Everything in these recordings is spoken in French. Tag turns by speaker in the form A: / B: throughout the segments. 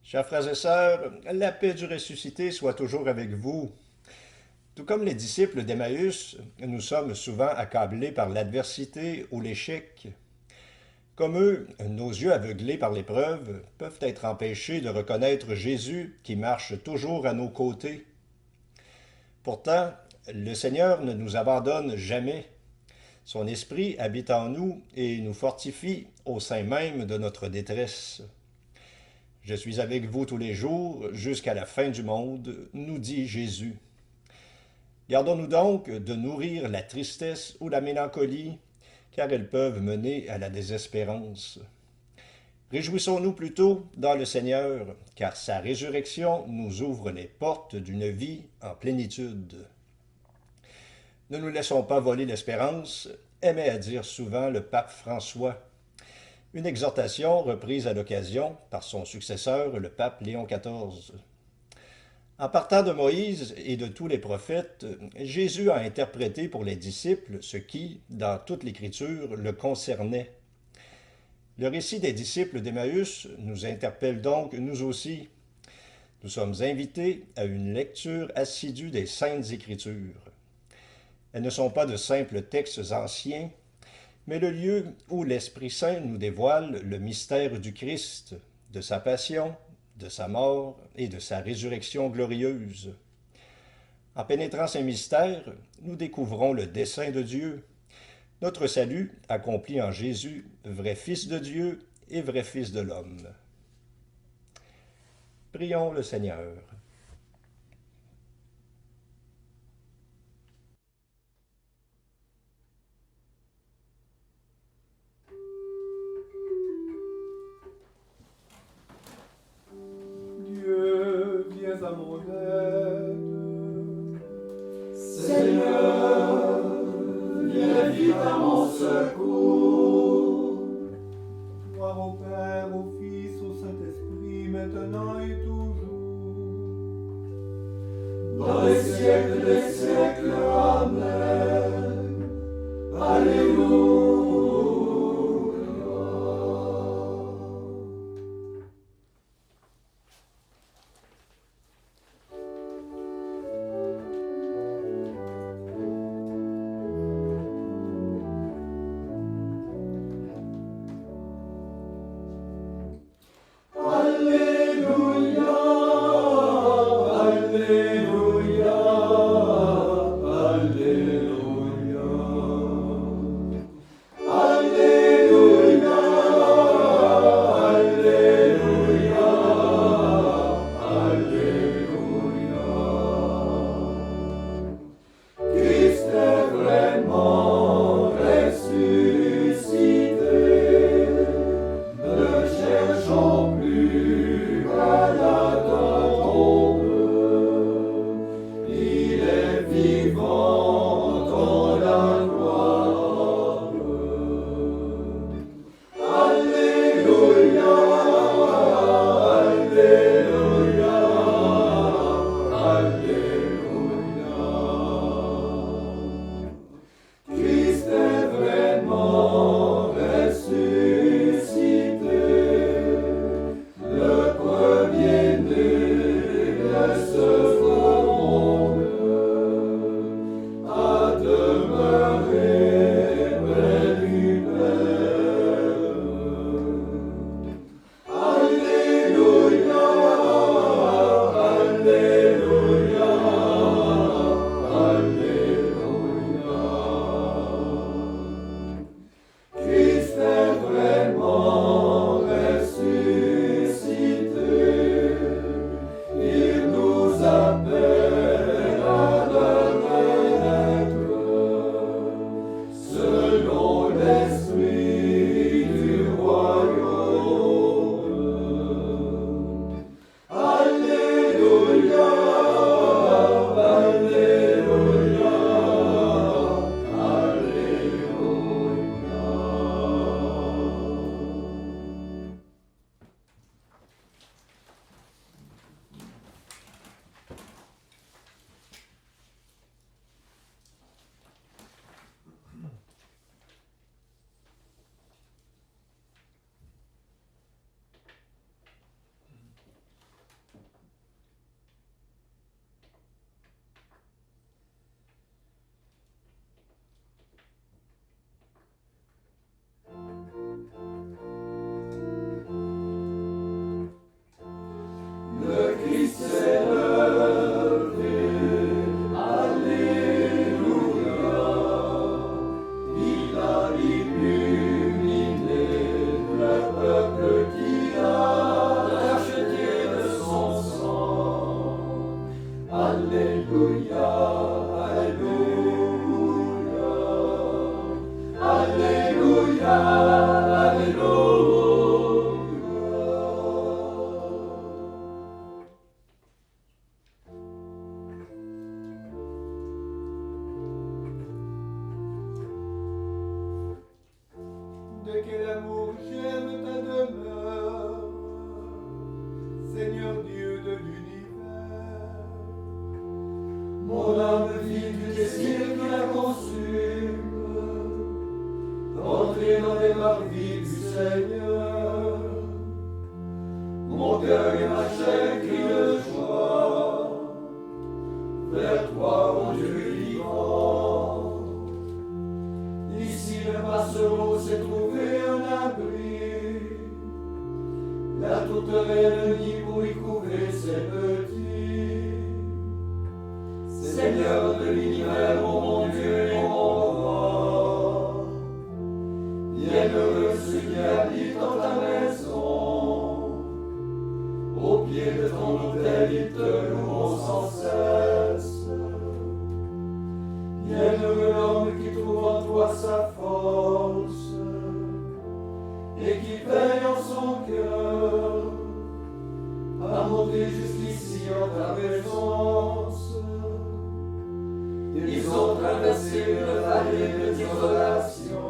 A: Chers frères et sœurs, la paix du ressuscité soit toujours avec vous. Tout comme les disciples d'Emmaüs, nous sommes souvent accablés par l'adversité ou l'échec. Comme eux, nos yeux aveuglés par l'épreuve peuvent être empêchés de reconnaître Jésus qui marche toujours à nos côtés. Pourtant, le Seigneur ne nous abandonne jamais. Son esprit habite en nous et nous fortifie au sein même de notre détresse. Je suis avec vous tous les jours jusqu'à la fin du monde, nous dit Jésus. Gardons-nous donc de nourrir la tristesse ou la mélancolie, car elles peuvent mener à la désespérance. Réjouissons-nous plutôt dans le Seigneur, car sa résurrection nous ouvre les portes d'une vie en plénitude. Ne nous laissons pas voler l'espérance, aimait à dire souvent le pape François. Une exhortation reprise à l'occasion par son successeur, le pape Léon XIV. En partant de Moïse et de tous les prophètes, Jésus a interprété pour les disciples ce qui, dans toute l'Écriture, le concernait. Le récit des disciples d'Emmaüs nous interpelle donc nous aussi. Nous sommes invités à une lecture assidue des Saintes Écritures. Elles ne sont pas de simples textes anciens, mais le lieu où l'Esprit Saint nous dévoile le mystère du Christ, de sa passion, de sa mort et de sa résurrection glorieuse. En pénétrant ces mystères, nous découvrons le dessein de Dieu, notre salut accompli en Jésus, vrai Fils de Dieu et vrai Fils de l'homme. Prions le Seigneur.
B: Dieu, viens à mon aide.
C: Seigneur, viens vite à mon secours.
B: Gloire au Père, au Fils, au Saint-Esprit, maintenant et toujours.
C: Dans les siècles des siècles, Amen. Alléluia. Alléluia, Alléluia, la tourterelle de nid pour y couver ses petits. Seigneur de l'univers, mon Dieu et mon roi, bienheureux ceux qui habitent dans ta maison. Au pied de ton autel, ils te louent sans cesse. Bienheureux l'homme qui trouve en toi sa force et qui veille en son cœur à monter jusqu'ici en ta présence. Ils ont traversé une vallée de désolation.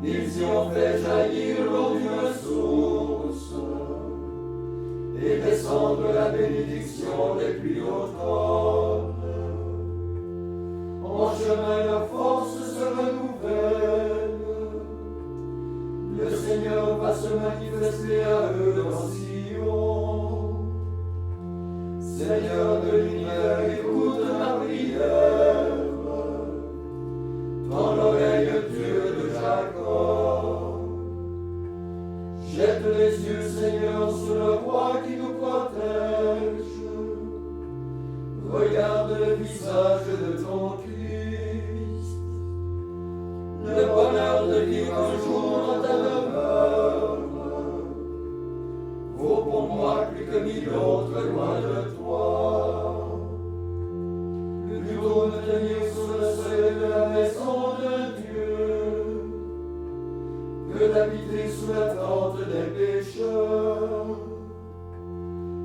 C: Ils y ont fait jaillir l'eau d'une source et descendre la bénédiction des pluies automnes. En chemin, leur force se renouvelle. Le Seigneur va se manifester à eux dans Sion. Seigneur de l'univers, écoute ma prière. Dans l'oreille dure de Jacob. Jette les yeux, Seigneur, sur le roi qui nous protège. Regarde le visage de ton Christ. Le bonheur de vivre un jour dans ta demeure vaut pour moi plus que 1000 autres loin de toi. Plutôt me tenir sous le seuil de la maison de Dieu que d'habiter sous la tente des pécheurs.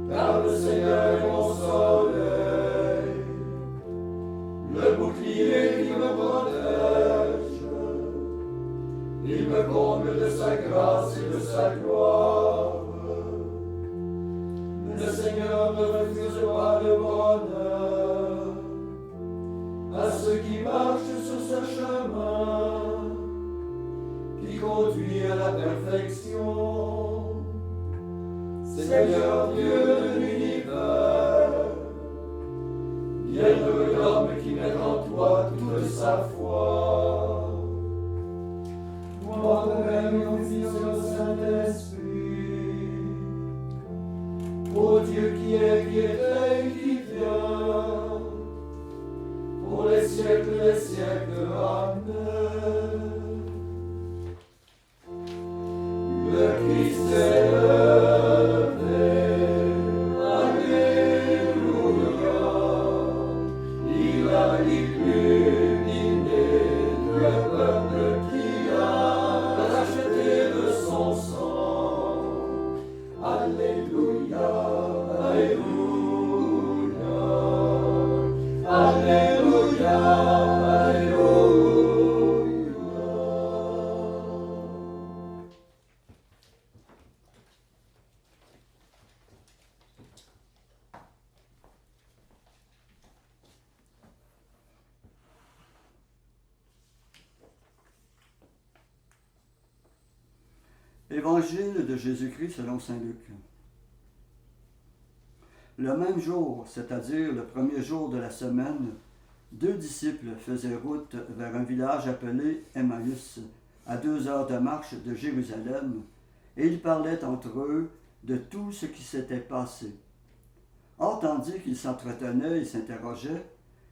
C: Car le Seigneur est mon soleil, le bouclier qui me protège. Il me comble de sa grâce et de sa gloire. Le Seigneur ne refuse pas le bonheur à ceux qui marchent sur ce chemin qui conduit à la perfection. Seigneur Dieu de l'univers, bienheureux l'homme qui met en toi toute sa foi. Toi, Père, mon Fils, le Saint-Esprit, ô Dieu qui était et qui vient, pour les siècles des siècles. Amen. Le Christ est levé, alléluia, il a illuminé le peuple qui a racheté de son sang. Alléluia, alléluia, alléluia, alléluia.
D: Évangile de Jésus-Christ selon saint Luc. Le même jour, c'est-à-dire le premier jour de la semaine, 2 disciples faisaient route vers un village appelé Emmaüs, à 2 heures de marche de Jérusalem, et ils parlaient entre eux de tout ce qui s'était passé. Or, tandis qu'ils s'entretenaient et s'interrogeaient,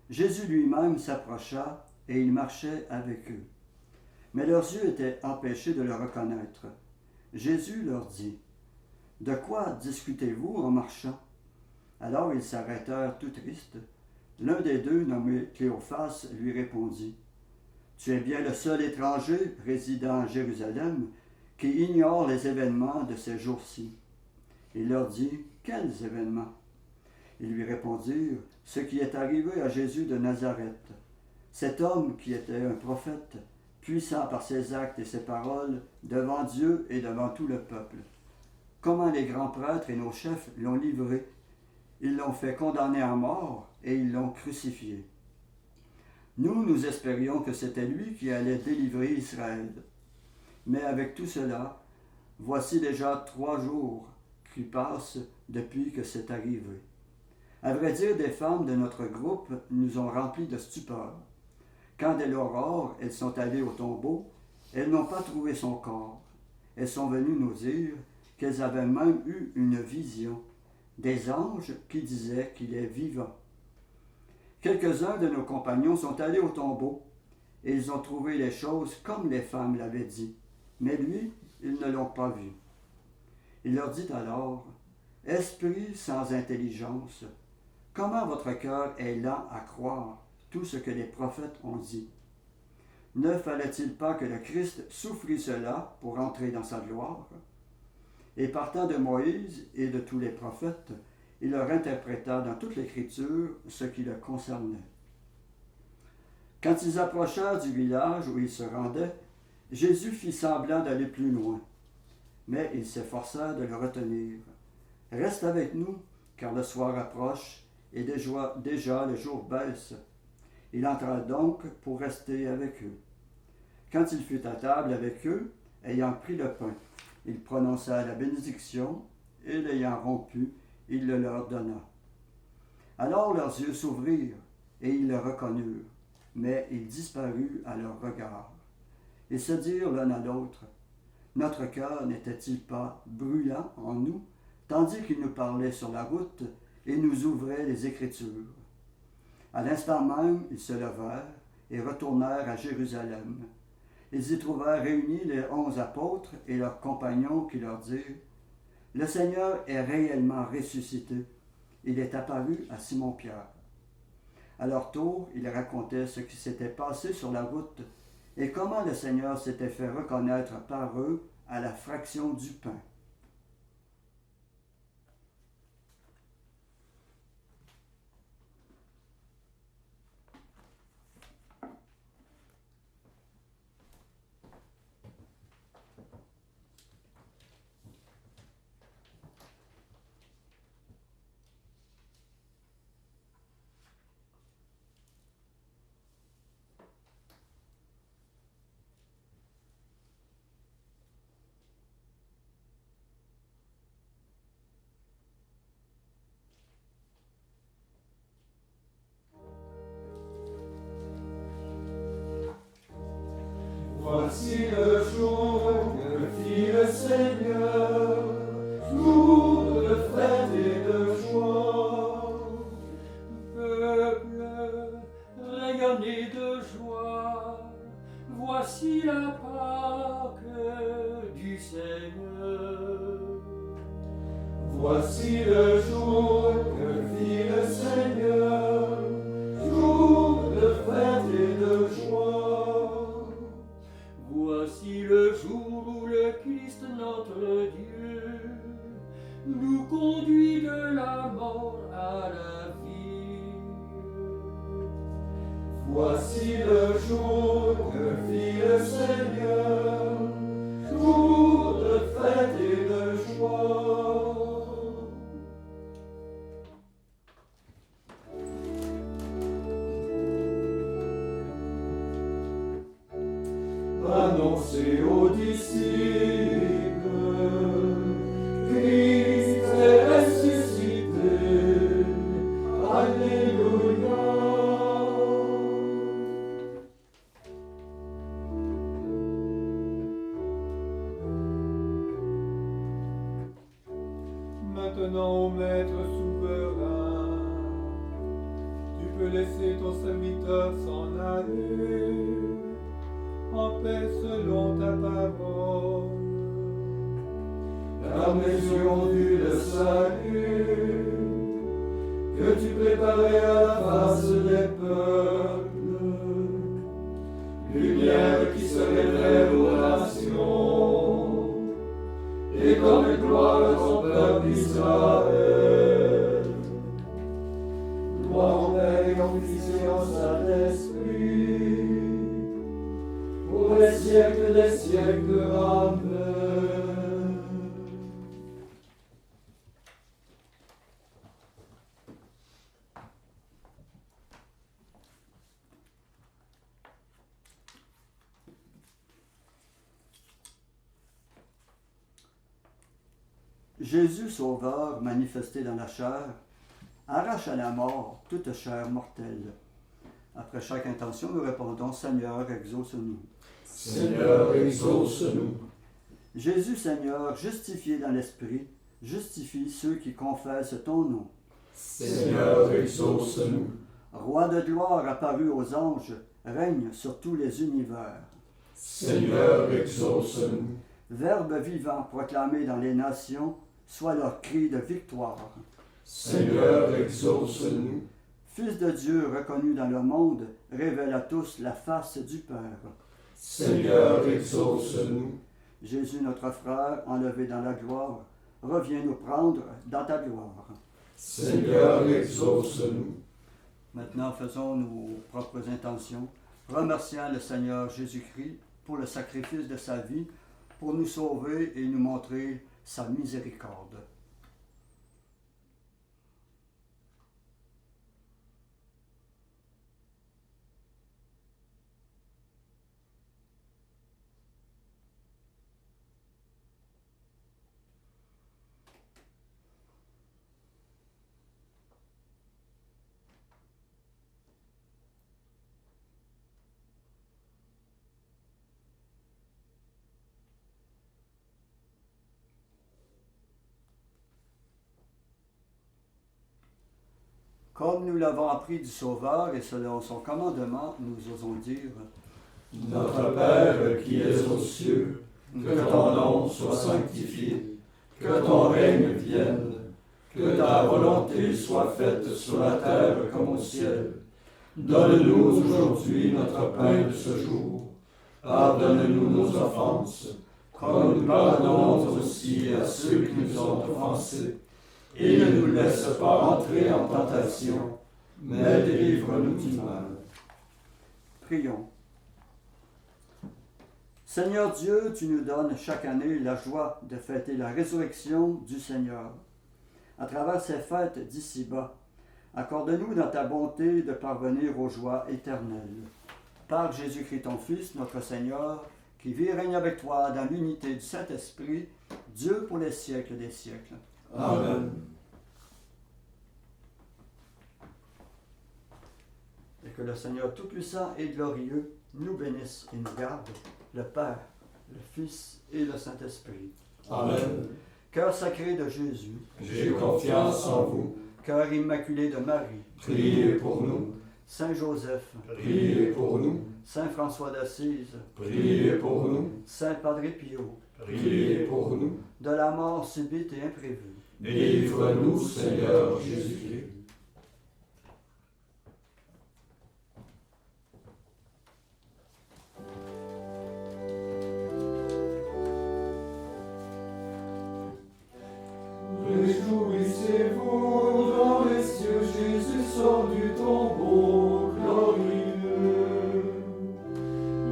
D: Jésus lui-même s'approcha et il marchait avec eux. Mais leurs yeux étaient empêchés de le reconnaître. Jésus leur dit, « De quoi discutez-vous en marchant ?» Alors ils s'arrêtèrent tout tristes. L'un des deux, nommé Cléophas, lui répondit, « Tu es bien le seul étranger résidant à Jérusalem qui ignore les événements de ces jours-ci. » Il leur dit, « Quels événements ?» Ils lui répondirent, « Ce qui est arrivé à Jésus de Nazareth, cet homme qui était un prophète, puissant par ses actes et ses paroles devant Dieu et devant tout le peuple. Comment les grands prêtres et nos chefs l'ont livré. Ils l'ont fait condamner à mort et ils l'ont crucifié. Nous espérions que c'était lui qui allait délivrer Israël. Mais avec tout cela, voici déjà 3 jours qui passent depuis que c'est arrivé. À vrai dire, des femmes de notre groupe nous ont remplis de stupeur. Quand dès l'aurore, elles sont allées au tombeau, elles n'ont pas trouvé son corps. elles sont venues nous dire qu'elles avaient même eu une vision, des anges qui disaient qu'il est vivant. Quelques-uns de nos compagnons sont allés au tombeau et ils ont trouvé les choses comme les femmes l'avaient dit, mais lui, ils ne l'ont pas vu. Il leur dit alors, « Esprit sans intelligence, comment votre cœur est lent à croire tout ce que les prophètes ont dit? Ne fallait-il pas que le Christ souffrit cela pour entrer dans sa gloire? » Et partant de Moïse et de tous les prophètes, il leur interpréta dans toute l'Écriture ce qui le concernait. Quand ils approchèrent du village où ils se rendaient, Jésus fit semblant d'aller plus loin, mais ils s'efforcèrent de le retenir. « Reste avec nous, car le soir approche, et déjà le jour baisse. » Il entra donc pour rester avec eux. Quand il fut à table avec eux, ayant pris le pain, il prononça la bénédiction, et l'ayant rompu, il le leur donna. Alors leurs yeux s'ouvrirent, et ils le reconnurent, mais il disparut à leur regard. Ils se dirent l'un à l'autre, « Notre cœur n'était-il pas brûlant en nous, tandis qu'il nous parlait sur la route et nous ouvrait les Écritures? » À l'instant même, ils se levèrent et retournèrent à Jérusalem. Ils y trouvèrent réunis les 11 apôtres et leurs compagnons qui leur dirent, « Le Seigneur est réellement ressuscité. Il est apparu à Simon-Pierre. » À leur tour, ils racontaient ce qui s'était passé sur la route et comment le Seigneur s'était fait reconnaître par eux à la fraction du pain.
C: Voici le jour que fit le Seigneur, jour de fête et de joie.
B: Peuple, rayonnez de joie, voici la Pâque du Seigneur.
C: Voici le jour que fit le Seigneur, jour de fête et de joie.
B: Voici le jour où le Christ notre Dieu nous conduit de la mort à la vie.
C: Voici le jour que fit le Seigneur, jour de fête et de joie. Annoncez aux disciples, Christ est ressuscité, Alléluia.
B: Maintenant, ô Maître souverain, tu peux laisser ton serviteur s'en aller en paix selon ta parole.
C: Car mes yeux ont vu le salut que tu préparais à la face des peuples, lumière qui se révèle aux nations, et comme gloire à ton peuple Israël. Gloire au Père et au Fils et au Saint-Esprit, pour les siècles des siècles. Amen.
D: Jésus Sauveur, manifesté dans la chair, arrache à la mort toute chair mortelle. Après chaque intention, nous répondons, Seigneur, exauce-nous.
C: Seigneur, exauce-nous.
D: Jésus Seigneur, justifié dans l'esprit, justifie ceux qui confessent ton nom.
C: Seigneur, exauce-nous.
D: Roi de gloire apparu aux anges, règne sur tous les univers.
C: Seigneur, exauce-nous.
D: Verbe vivant proclamé dans les nations, soit leur cri de victoire.
C: Seigneur, exauce-nous.
D: Fils de Dieu reconnu dans le monde, révèle à tous la face du Père.
C: Seigneur, exauce-nous.
D: Jésus notre frère, enlevé dans la gloire, reviens nous prendre dans ta gloire.
C: Seigneur, exauce-nous.
D: Maintenant, faisons nos propres intentions, remerciant le Seigneur Jésus-Christ pour le sacrifice de sa vie, pour nous sauver et nous montrer sa miséricorde. Comme nous l'avons appris du Sauveur et selon son commandement, nous osons dire:
C: Notre Père qui es aux cieux, que ton nom soit sanctifié, que ton règne vienne, que ta volonté soit faite sur la terre comme au ciel. Donne-nous aujourd'hui notre pain de ce jour. Pardonne-nous nos offenses, comme nous pardonnons aussi à ceux qui nous ont offensés. Et ne nous laisse pas entrer en tentation, mais délivre-nous du mal.
D: Prions. Seigneur Dieu, tu nous donnes chaque année la joie de fêter la résurrection du Seigneur. À travers ces fêtes d'ici-bas, accorde-nous dans ta bonté de parvenir aux joies éternelles. Par Jésus-Christ ton Fils, notre Seigneur, qui vit et règne avec toi dans l'unité du Saint-Esprit, Dieu pour les siècles des siècles.
C: Amen.
D: Et que le Seigneur Tout-Puissant et Glorieux nous bénisse et nous garde, le Père, le Fils et le Saint-Esprit.
C: Amen.
D: Cœur sacré de Jésus,
C: J'ai confiance en vous.
D: cœur immaculé de Marie,
C: Priez pour nous.
D: Saint Joseph,
C: Priez pour nous.
D: Saint François d'Assise,
C: Priez pour nous.
D: Saint Padre Pio,
C: Priez pour nous.
D: de la mort subite et imprévue,
C: Délivre-nous, Seigneur Jésus-Christ.
B: Réjouissez-vous dans les cieux, Jésus sort du tombeau glorieux.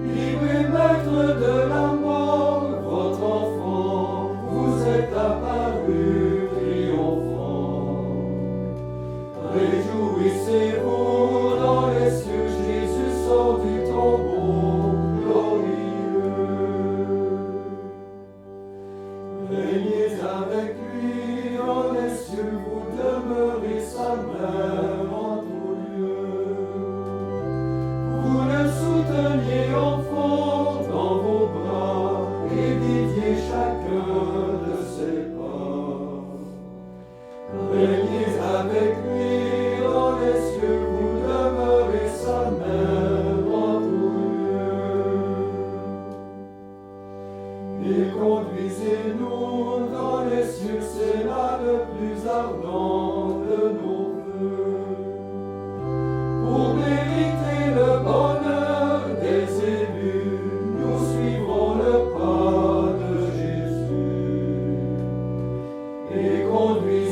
B: Libre maître de la mort, votre enfant vous est apparu triomphant. Réjouissez-vous dans les cieux, Jésus sort du tombeau glorieux. Régnez avec lui dans les cieux, vous demeurez sa mère en tout lieu. Vous le souteniez enfant dans vos bras et guidiez chacun de ses pas. Régnez avec lui dans les cieux, vous demeurez sa mère en tout lieu. Et conduisez-nous dans les cieux, c'est là le plus ardent de nos vœux. Pour mériter le bonheur des élus, nous suivrons le pas de Jésus. Et conduisez